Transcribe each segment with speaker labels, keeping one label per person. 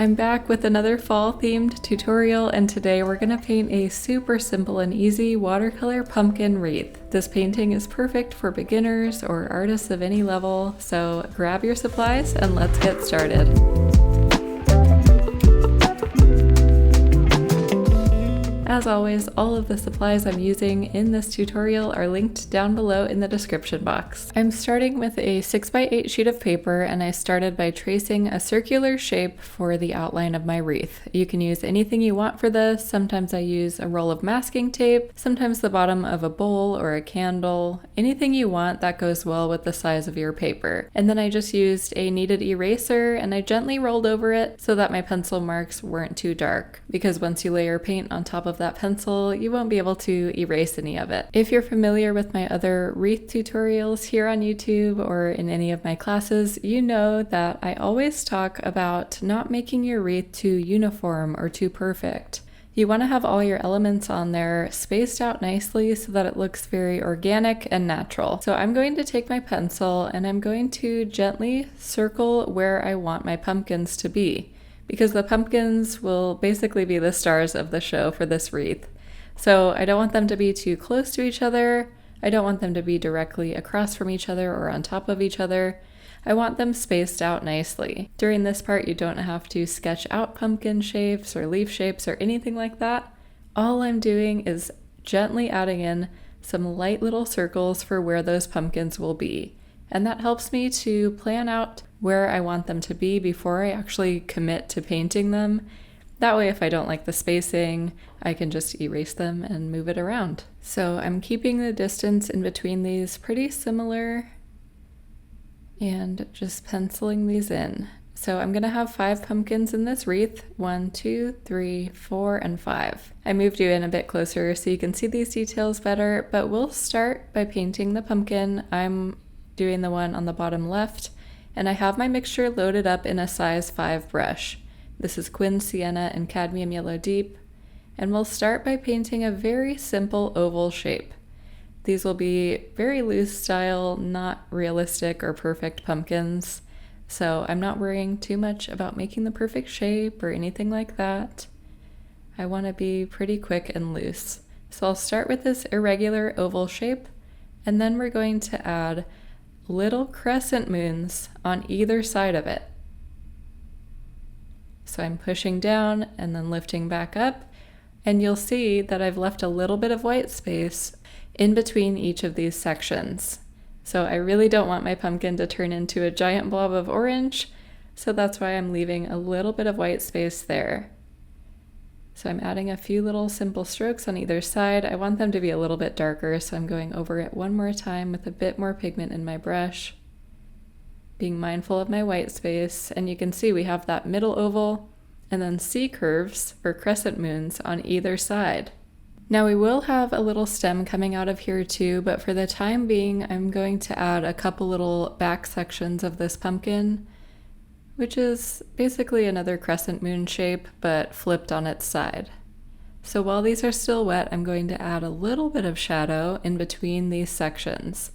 Speaker 1: I'm back with another fall-themed tutorial, and today we're going to paint a super simple and easy watercolor pumpkin wreath. This painting is perfect for beginners or artists of any level, so grab your supplies and let's get started. As always, all of the supplies I'm using in this tutorial are linked down below in the description box. I'm starting with a 6x8 sheet of paper, and I started by tracing a circular shape for the outline of my wreath. You can use anything you want for this. Sometimes I use a roll of masking tape, sometimes the bottom of a bowl or a candle, anything you want that goes well with the size of your paper. And then I just used a kneaded eraser and I gently rolled over it so that my pencil marks weren't too dark, because once you layer paint on top of that pencil, you won't be able to erase any of it. If you're familiar with my other wreath tutorials here on YouTube or in any of my classes, you know that I always talk about not making your wreath too uniform or too perfect. You want to have all your elements on there spaced out nicely so that it looks very organic and natural. So I'm going to take my pencil and I'm going to gently circle where I want my pumpkins to be, because the pumpkins will basically be the stars of the show for this wreath. So I don't want them to be too close to each other. I don't want them to be directly across from each other or on top of each other. I want them spaced out nicely. During this part, you don't have to sketch out pumpkin shapes or leaf shapes or anything like that. All I'm doing is gently adding in some light little circles for where those pumpkins will be. And that helps me to plan out where I want them to be before I actually commit to painting them. That way, if I don't like the spacing, I can just erase them and move it around. So I'm keeping the distance in between these pretty similar and just penciling these in. So I'm gonna have 5 pumpkins in this wreath. 1, 2, 3, 4, and 5. I moved you in a bit closer so you can see these details better, but we'll start by painting the pumpkin. I'm doing the one on the bottom left, and I have my mixture loaded up in a size 5 brush. This is Quin Sienna and Cadmium Yellow Deep, and we'll start by painting a very simple oval shape. These will be very loose style, not realistic or perfect pumpkins, so I'm not worrying too much about making the perfect shape or anything like that. I want to be pretty quick and loose. So I'll start with this irregular oval shape, and then we're going to add little crescent moons on either side of it. So I'm pushing down and then lifting back up, and you'll see that I've left a little bit of white space in between each of these sections. So I really don't want my pumpkin to turn into a giant blob of orange, so that's why I'm leaving a little bit of white space there. So I'm adding a few little simple strokes on either side. I want them to be a little bit darker, so I'm going over it one more time with a bit more pigment in my brush, being mindful of my white space. And you can see we have that middle oval and then C curves or crescent moons on either side. Now we will have a little stem coming out of here too, but for the time being, I'm going to add a couple little back sections of this pumpkin, which is basically another crescent moon shape, but flipped on its side. So while these are still wet, I'm going to add a little bit of shadow in between these sections.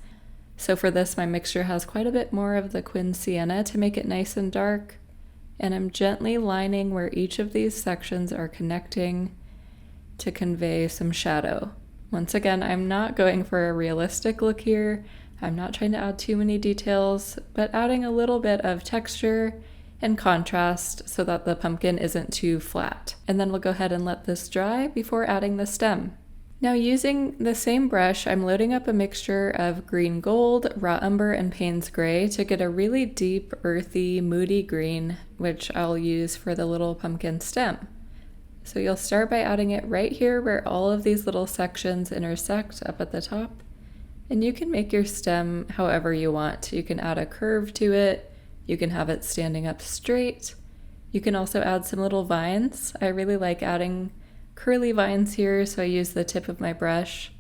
Speaker 1: So for this, my mixture has quite a bit more of the Quin Sienna to make it nice and dark, and I'm gently lining where each of these sections are connecting to convey some shadow. Once again, I'm not going for a realistic look here. I'm not trying to add too many details, but adding a little bit of texture and contrast so that the pumpkin isn't too flat. And then we'll go ahead and let this dry before adding the stem. Now using the same brush, I'm loading up a mixture of green gold, raw umber, and Payne's gray to get a really deep, earthy, moody green, which I'll use for the little pumpkin stem. So you'll start by adding it right here where all of these little sections intersect up at the top. And you can make your stem however you want. You can add a curve to it. You can have it standing up straight. You can also add some little vines. I really like adding curly vines here, so I use the tip of my brush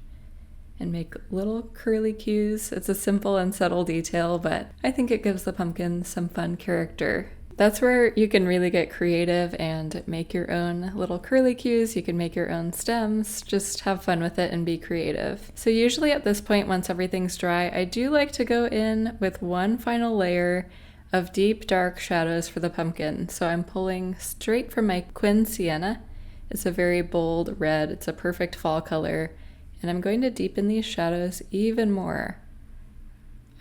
Speaker 1: and make little curly cues. It's a simple and subtle detail, but I think it gives the pumpkin some fun character. That's where you can really get creative and make your own little curly cues. You can make your own stems, just have fun with it and be creative. So usually at this point, once everything's dry, I do like to go in with one final layer of deep dark shadows for the pumpkin. So I'm pulling straight from my Quin Sienna. It's a very bold red, it's a perfect fall color, and I'm going to deepen these shadows even more.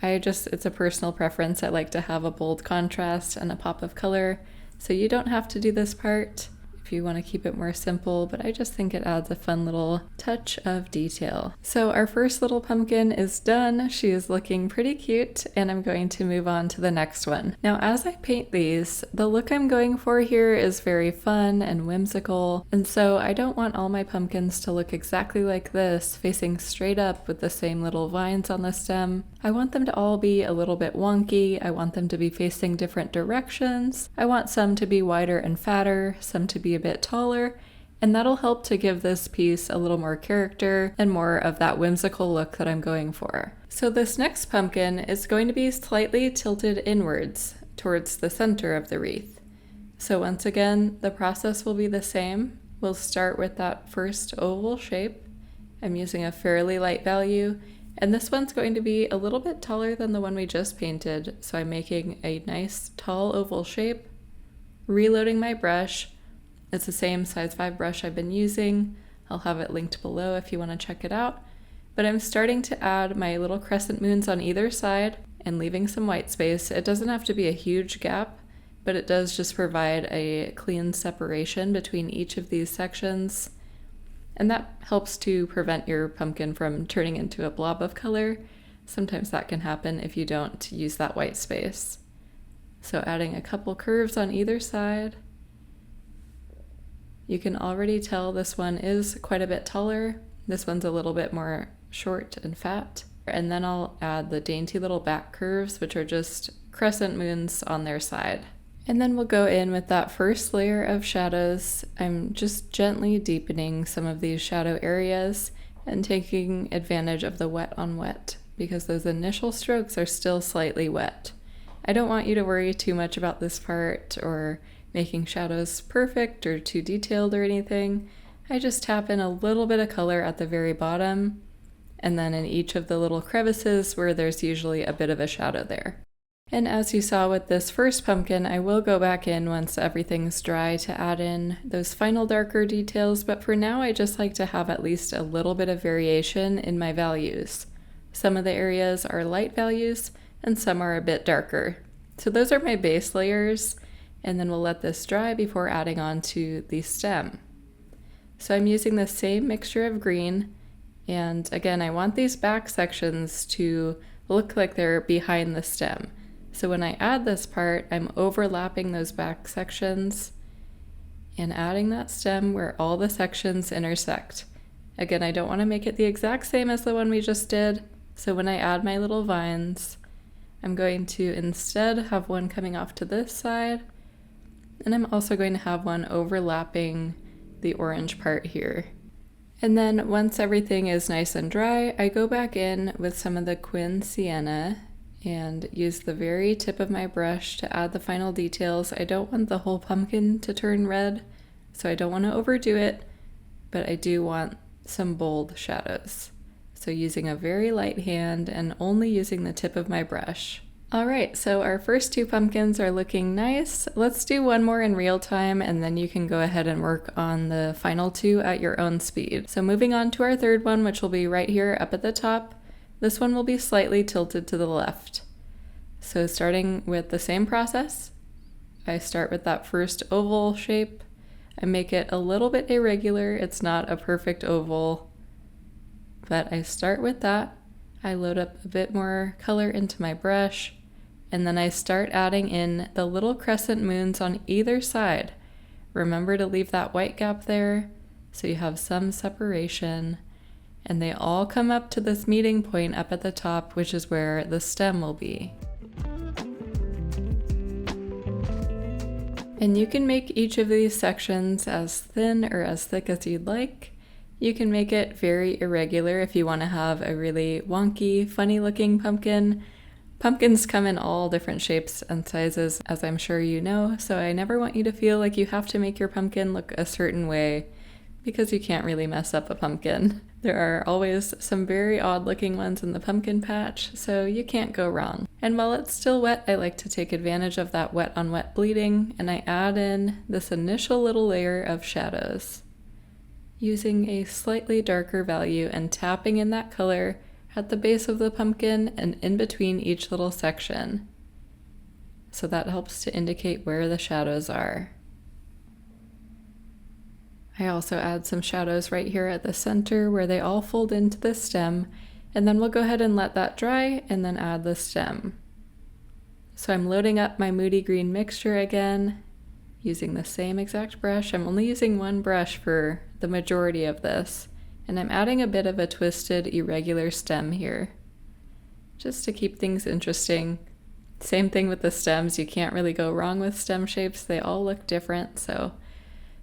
Speaker 1: It's a personal preference. I like to have a bold contrast and a pop of color, so you don't have to do this part if you want to keep it more simple, but I just think it adds a fun little touch of detail. So our first little pumpkin is done. She is looking pretty cute, and I'm going to move on to the next one. Now, as I paint these, the look I'm going for here is very fun and whimsical, and so I don't want all my pumpkins to look exactly like this, facing straight up with the same little vines on the stem. I want them to all be a little bit wonky. I want them to be facing different directions. I want some to be wider and fatter, some to be a bit taller, and that'll help to give this piece a little more character and more of that whimsical look that I'm going for. So this next pumpkin is going to be slightly tilted inwards towards the center of the wreath. So once again, the process will be the same. We'll start with that first oval shape. I'm using a fairly light value, and this one's going to be a little bit taller than the one we just painted, so I'm making a nice tall oval shape, reloading my brush. It's the same size 5 brush I've been using. I'll have it linked below if you want to check it out. But I'm starting to add my little crescent moons on either side and leaving some white space. It doesn't have to be a huge gap, but it does just provide a clean separation between each of these sections. And that helps to prevent your pumpkin from turning into a blob of color. Sometimes that can happen if you don't use that white space. So adding a couple curves on either side. You can already tell this one is quite a bit taller. This one's a little bit more short and fat. And then I'll add the dainty little back curves, which are just crescent moons on their side. And then we'll go in with that first layer of shadows. I'm just gently deepening some of these shadow areas and taking advantage of the wet on wet because those initial strokes are still slightly wet. I don't want you to worry too much about this part or making shadows perfect or too detailed or anything. I just tap in a little bit of color at the very bottom and then in each of the little crevices where there's usually a bit of a shadow there. And as you saw with this first pumpkin, I will go back in once everything's dry to add in those final darker details, but for now I just like to have at least a little bit of variation in my values. Some of the areas are light values and some are a bit darker. So those are my base layers, and then we'll let this dry before adding on to the stem. So I'm using the same mixture of green, and again, I want these back sections to look like they're behind the stem. So when I add this part, I'm overlapping those back sections and adding that stem where all the sections intersect. Again, I don't want to make it the exact same as the one we just did, so when I add my little vines, I'm going to instead have one coming off to this side, and I'm also going to have one overlapping the orange part here. And then once everything is nice and dry, I go back in with some of the Quin Sienna and use the very tip of my brush to add the final details. I don't want the whole pumpkin to turn red, so I don't want to overdo it, but I do want some bold shadows. So using a very light hand and only using the tip of my brush. Alright, so our first two pumpkins are looking nice. Let's do one more in real time and then you can go ahead and work on the final two at your own speed. So moving on to our third one, which will be right here up at the top. This one will be slightly tilted to the left. So starting with the same process, I start with that first oval shape. I make it a little bit irregular. It's not a perfect oval, but I start with that. I load up a bit more color into my brush, and then I start adding in the little crescent moons on either side. Remember to leave that white gap there so you have some separation, and they all come up to this meeting point up at the top, which is where the stem will be. And you can make each of these sections as thin or as thick as you'd like. You can make it very irregular if you want to have a really wonky, funny looking pumpkin. Pumpkins come in all different shapes and sizes, as I'm sure you know, so I never want you to feel like you have to make your pumpkin look a certain way because you can't really mess up a pumpkin. There are always some very odd looking ones in the pumpkin patch, so you can't go wrong. And while it's still wet, I like to take advantage of that wet on wet bleeding, and I add in this initial little layer of shadows, using a slightly darker value and tapping in that color at the base of the pumpkin and in between each little section. So that helps to indicate where the shadows are. I also add some shadows right here at the center where they all fold into the stem, and then we'll go ahead and let that dry and then add the stem. So I'm loading up my moody green mixture again, using the same exact brush. I'm only using one brush for the majority of this, and I'm adding a bit of a twisted, irregular stem here, just to keep things interesting. Same thing with the stems, you can't really go wrong with stem shapes, they all look different, so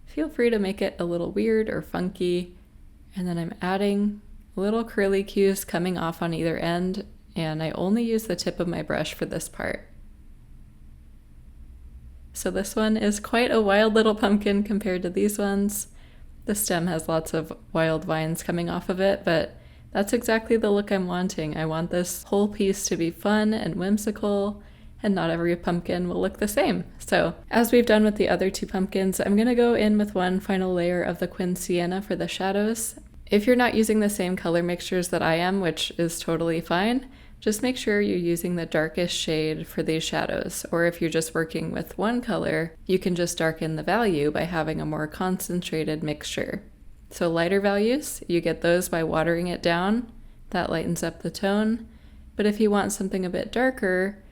Speaker 1: feel free to make it a little weird or funky. And then I'm adding little curly cues coming off on either end, and I only use the tip of my brush for this part. So this one is quite a wild little pumpkin compared to these ones. The stem has lots of wild vines coming off of it, but that's exactly the look I'm wanting. I want this whole piece to be fun and whimsical, and not every pumpkin will look the same. So as we've done with the other two pumpkins, I'm gonna go in with one final layer of the Quin Sienna for the shadows. If you're not using the same color mixtures that I am, which is totally fine, just make sure you're using the darkest shade for these shadows. Or if you're just working with one color, you can just darken the value by having a more concentrated mixture. So lighter values, you get those by watering it down. That lightens up the tone. But if you want something a bit darker,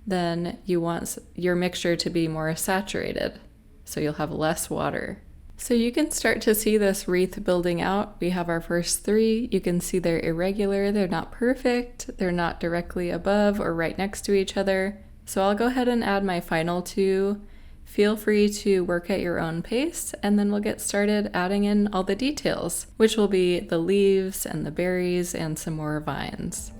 Speaker 1: then you want your mixture to be more saturated, so you'll have less water. So you can start to see this wreath building out. We have our first three. You can see they're irregular, they're not perfect, they're not directly above or right next to each other. So I'll go ahead and add my final two. Feel free to work at your own pace, and then we'll get started adding in all the details, which will be the leaves and the berries and some more vines.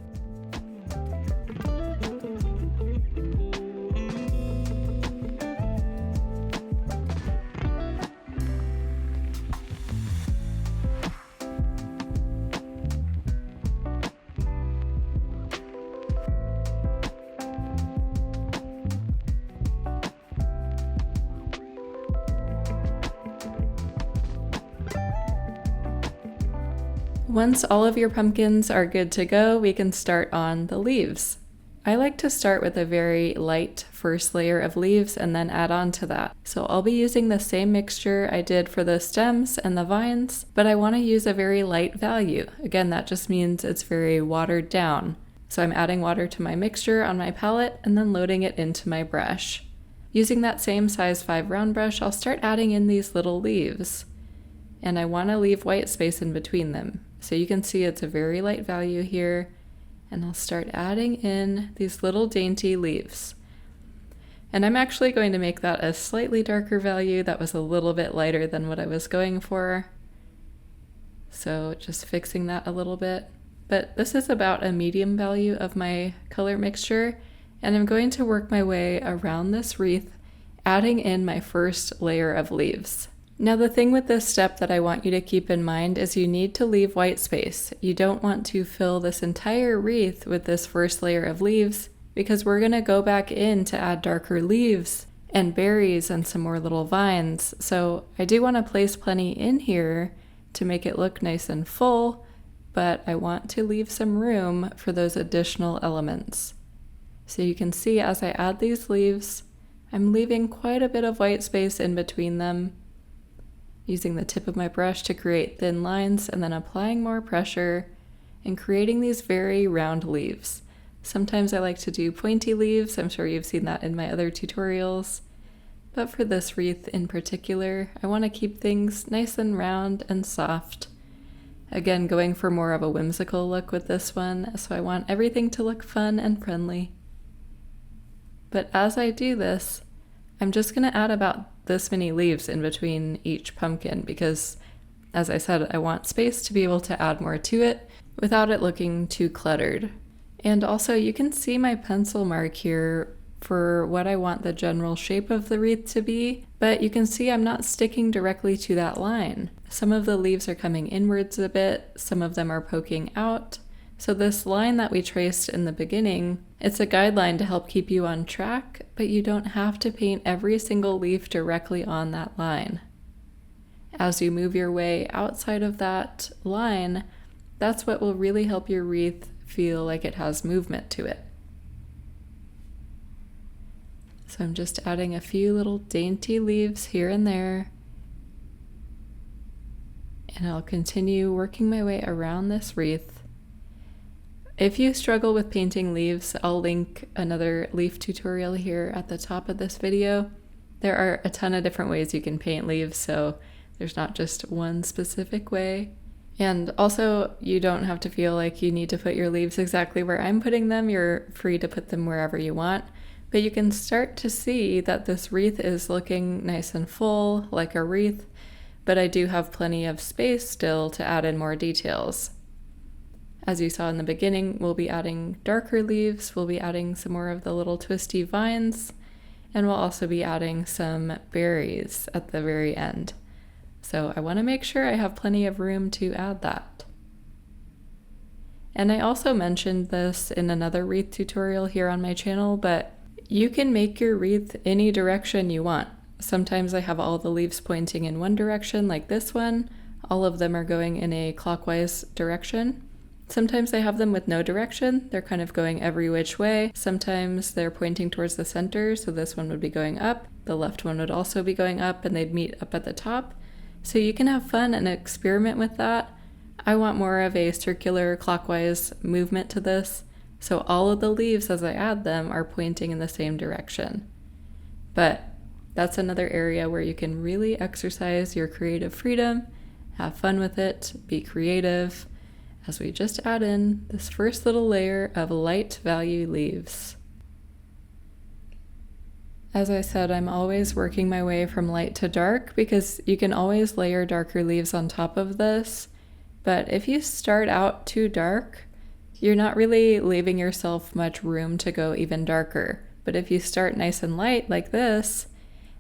Speaker 1: Once all of your pumpkins are good to go, we can start on the leaves. I like to start with a very light first layer of leaves and then add on to that. So I'll be using the same mixture I did for the stems and the vines, but I want to use a very light value. Again, that just means it's very watered down. So I'm adding water to my mixture on my palette and then loading it into my brush. Using that same size 5 round brush, I'll start adding in these little leaves. And I want to leave white space in between them. So you can see it's a very light value here, and I'll start adding in these little dainty leaves. And I'm actually going to make that a slightly darker value. That was a little bit lighter than what I was going for. So just fixing that a little bit. But this is about a medium value of my color mixture, and I'm going to work my way around this wreath, adding in my first layer of leaves. Now the thing with this step that I want you to keep in mind is you need to leave white space. You don't want to fill this entire wreath with this first layer of leaves, because we're going to go back in to add darker leaves and berries and some more little vines. So I do want to place plenty in here to make it look nice and full, but I want to leave some room for those additional elements. So you can see as I add these leaves, I'm leaving quite a bit of white space in between them, using the tip of my brush to create thin lines and then applying more pressure and creating these very round leaves. Sometimes I like to do pointy leaves. I'm sure you've seen that in my other tutorials. But for this wreath in particular, I want to keep things nice and round and soft. Again, going for more of a whimsical look with this one, so I want everything to look fun and friendly. But as I do this, I'm just going to add about this many leaves in between each pumpkin because, as I said, I want space to be able to add more to it without it looking too cluttered. And also you can see my pencil mark here for what I want the general shape of the wreath to be, but you can see I'm not sticking directly to that line. Some of the leaves are coming inwards a bit, some of them are poking out. So this line that we traced in the beginning, it's a guideline to help keep you on track, but you don't have to paint every single leaf directly on that line. As you move your way outside of that line, that's what will really help your wreath feel like it has movement to it. So I'm just adding a few little dainty leaves here and there, and I'll continue working my way around this wreath. If you struggle with painting leaves, I'll link another leaf tutorial here at the top of this video. There are a ton of different ways you can paint leaves, so there's not just one specific way. And also, you don't have to feel like you need to put your leaves exactly where I'm putting them. You're free to put them wherever you want. But you can start to see that this wreath is looking nice and full, like a wreath, but I do have plenty of space still to add in more details. As you saw in the beginning, we'll be adding darker leaves, we'll be adding some more of the little twisty vines, and we'll also be adding some berries at the very end. So I want to make sure I have plenty of room to add that. And I also mentioned this in another wreath tutorial here on my channel, but you can make your wreath any direction you want. Sometimes I have all the leaves pointing in one direction, like this one. All of them are going in a clockwise direction. Sometimes I have them with no direction. They're kind of going every which way. Sometimes they're pointing towards the center, so this one would be going up. The left one would also be going up, and they'd meet up at the top. So you can have fun and experiment with that. I want more of a circular clockwise movement to this, so all of the leaves as I add them are pointing in the same direction. But that's another area where you can really exercise your creative freedom, have fun with it, be creative, as we just add in this first little layer of light value leaves. As I said, I'm always working my way from light to dark because you can always layer darker leaves on top of this, but if you start out too dark, you're not really leaving yourself much room to go even darker. But if you start nice and light like this,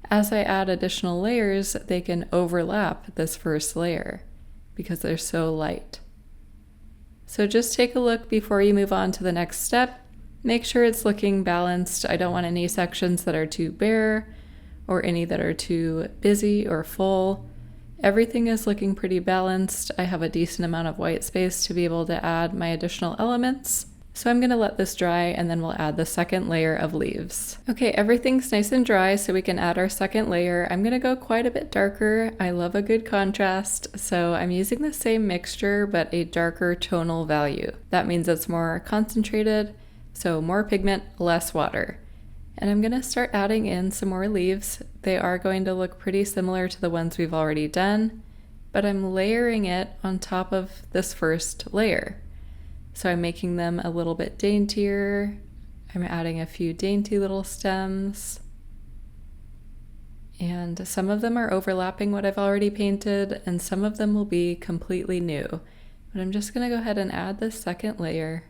Speaker 1: as I add additional layers, they can overlap this first layer because they're so light. So just take a look before you move on to the next step. Make sure it's looking balanced. I don't want any sections that are too bare or any that are too busy or full. Everything is looking pretty balanced. I have a decent amount of white space to be able to add my additional elements. So I'm going to let this dry and then we'll add the second layer of leaves. Okay, everything's nice and dry so we can add our second layer. I'm going to go quite a bit darker. I love a good contrast, so I'm using the same mixture but a darker tonal value. That means it's more concentrated, so more pigment, less water. And I'm going to start adding in some more leaves. They are going to look pretty similar to the ones we've already done, but I'm layering it on top of this first layer. So I'm making them a little bit daintier. I'm adding a few dainty little stems. And some of them are overlapping what I've already painted, and some of them will be completely new. But I'm just going to go ahead and add this second layer.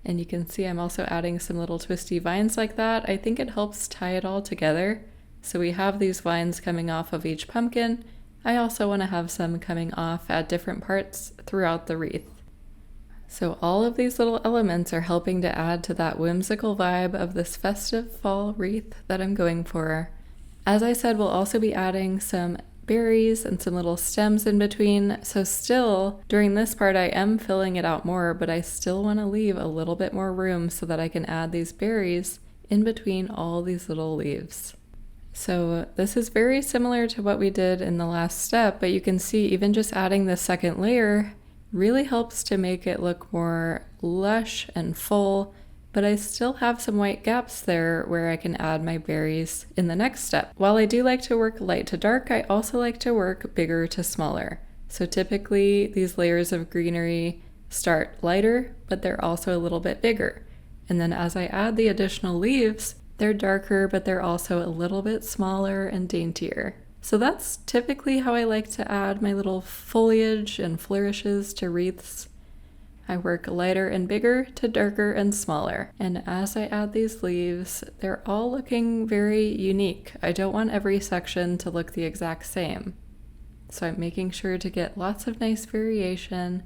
Speaker 1: And you can see I'm also adding some little twisty vines like that. I think it helps tie it all together. So we have these vines coming off of each pumpkin. I also want to have some coming off at different parts throughout the wreath. So all of these little elements are helping to add to that whimsical vibe of this festive fall wreath that I'm going for. As I said, we'll also be adding some berries and some little stems in between. So still, during this part, I am filling it out more, but I still want to leave a little bit more room so that I can add these berries in between all these little leaves. So this is very similar to what we did in the last step, but you can see even just adding the second layer really helps to make it look more lush and full, but I still have some white gaps there where I can add my berries in the next step. While I do like to work light to dark, I also like to work bigger to smaller. So typically these layers of greenery start lighter, but they're also a little bit bigger. And then as I add the additional leaves, they're darker, but they're also a little bit smaller and daintier. So that's typically how I like to add my little foliage and flourishes to wreaths. I work lighter and bigger to darker and smaller. And as I add these leaves, they're all looking very unique. I don't want every section to look the exact same. So I'm making sure to get lots of nice variation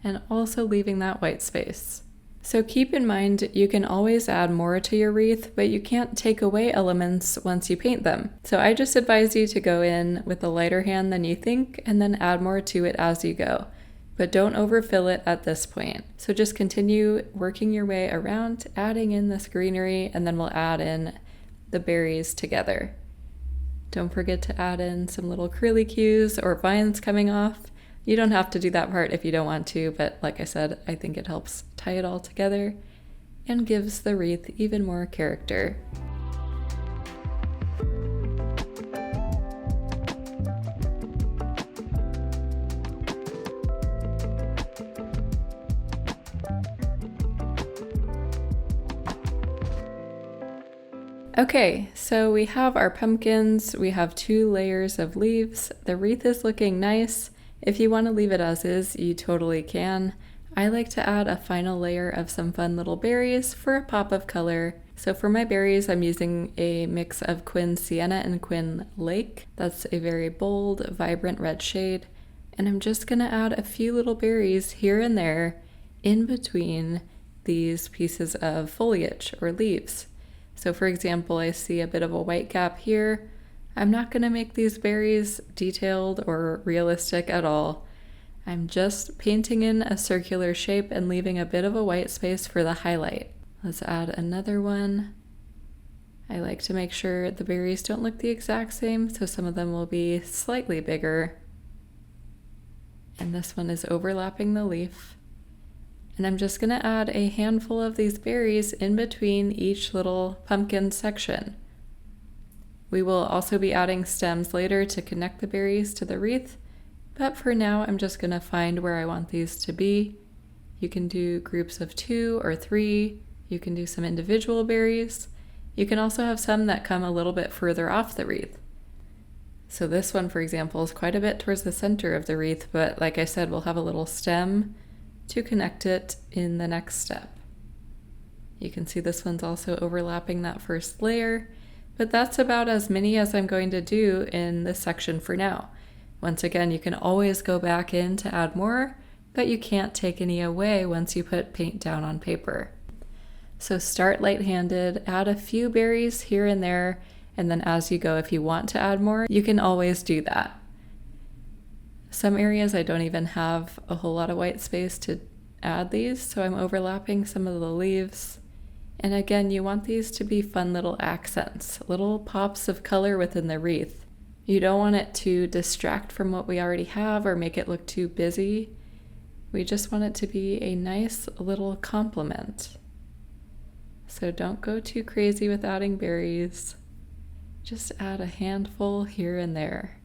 Speaker 1: and also leaving that white space. So keep in mind, you can always add more to your wreath, but you can't take away elements once you paint them. So I just advise you to go in with a lighter hand than you think and then add more to it as you go. But don't overfill it at this point. So just continue working your way around, adding in this greenery, and then we'll add in the berries together. Don't forget to add in some little curlicues or vines coming off. You don't have to do that part if you don't want to, but like I said, I think it helps tie it all together and gives the wreath even more character. Okay, so we have our pumpkins, we have 2 layers of leaves. The wreath is looking nice. If you want to leave it as is, you totally can. I like to add a final layer of some fun little berries for a pop of color. So for my berries, I'm using a mix of Quin Sienna and Quin Lake. That's a very bold, vibrant red shade. And I'm just going to add a few little berries here and there in between these pieces of foliage or leaves. So for example, I see a bit of a white gap here. I'm not going to make these berries detailed or realistic at all. I'm just painting in a circular shape and leaving a bit of a white space for the highlight. Let's add another one. I like to make sure the berries don't look the exact same, so some of them will be slightly bigger. And this one is overlapping the leaf. And I'm just going to add a handful of these berries in between each little pumpkin section. We will also be adding stems later to connect the berries to the wreath, but for now I'm just going to find where I want these to be. You can do groups of 2 or 3, you can do some individual berries. You can also have some that come a little bit further off the wreath. So this one, for example, is quite a bit towards the center of the wreath, but like I said, we'll have a little stem to connect it in the next step. You can see this one's also overlapping that first layer. But that's about as many as I'm going to do in this section for now. Once again, you can always go back in to add more, but you can't take any away once you put paint down on paper. So start light-handed, add a few berries here and there, and then as you go, if you want to add more, you can always do that. Some areas I don't even have a whole lot of white space to add these, so I'm overlapping some of the leaves. And again, you want these to be fun little accents, little pops of color within the wreath. You don't want it to distract from what we already have or make it look too busy. We just want it to be a nice little complement. So don't go too crazy with adding berries. Just add a handful here and there.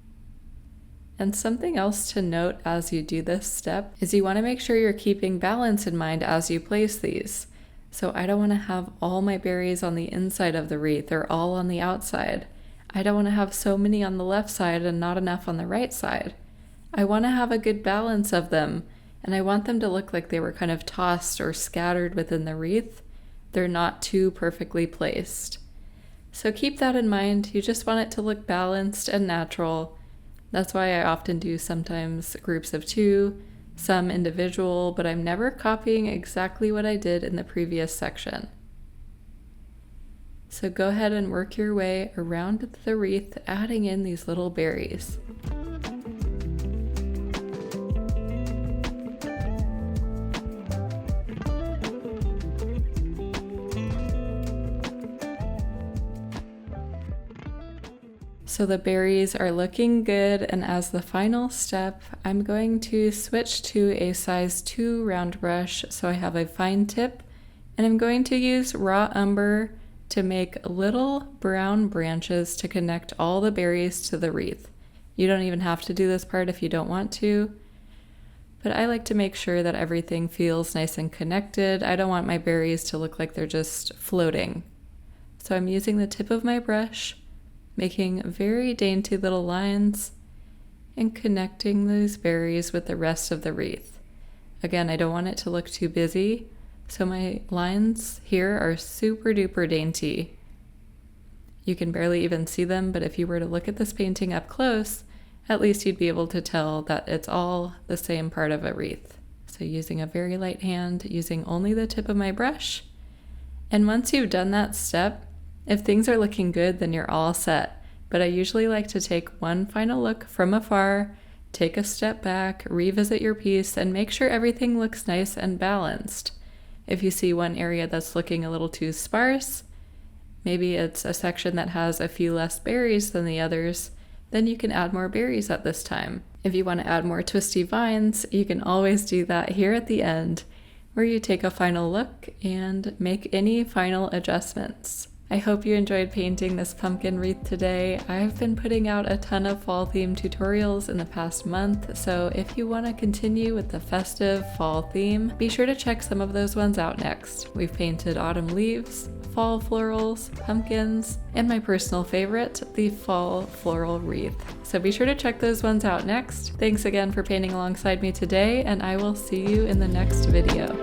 Speaker 1: And something else to note as you do this step is you want to make sure you're keeping balance in mind as you place these. So I don't want to have all my berries on the inside of the wreath or all on the outside. I don't want to have so many on the left side and not enough on the right side. I want to have a good balance of them, and I want them to look like they were kind of tossed or scattered within the wreath. They're not too perfectly placed. So keep that in mind. You just want it to look balanced and natural. That's why I often do sometimes groups of 2, some individual, but I'm never copying exactly what I did in the previous section. So go ahead and work your way around the wreath, adding in these little berries. So the berries are looking good, and as the final step, I'm going to switch to a size 2 round brush so I have a fine tip, and I'm going to use raw umber to make little brown branches to connect all the berries to the wreath. You don't even have to do this part if you don't want to, but I like to make sure that everything feels nice and connected. I don't want my berries to look like they're just floating. So I'm using the tip of my brush, making very dainty little lines and connecting these berries with the rest of the wreath. Again, I don't want it to look too busy, so my lines here are super duper dainty. You can barely even see them, but if you were to look at this painting up close, at least you'd be able to tell that it's all the same part of a wreath. So using a very light hand, using only the tip of my brush. And once you've done that step, if things are looking good, then you're all set. But I usually like to take one final look from afar, take a step back, revisit your piece, and make sure everything looks nice and balanced. If you see one area that's looking a little too sparse, maybe it's a section that has a few less berries than the others, then you can add more berries at this time. If you want to add more twisty vines, you can always do that here at the end, where you take a final look and make any final adjustments. I hope you enjoyed painting this pumpkin wreath today. I've been putting out a ton of fall theme tutorials in the past month, so if you want to continue with the festive fall theme, be sure to check some of those ones out next. We've painted autumn leaves, fall florals, pumpkins, and my personal favorite, the fall floral wreath. So be sure to check those ones out next. Thanks again for painting alongside me today, and I will see you in the next video.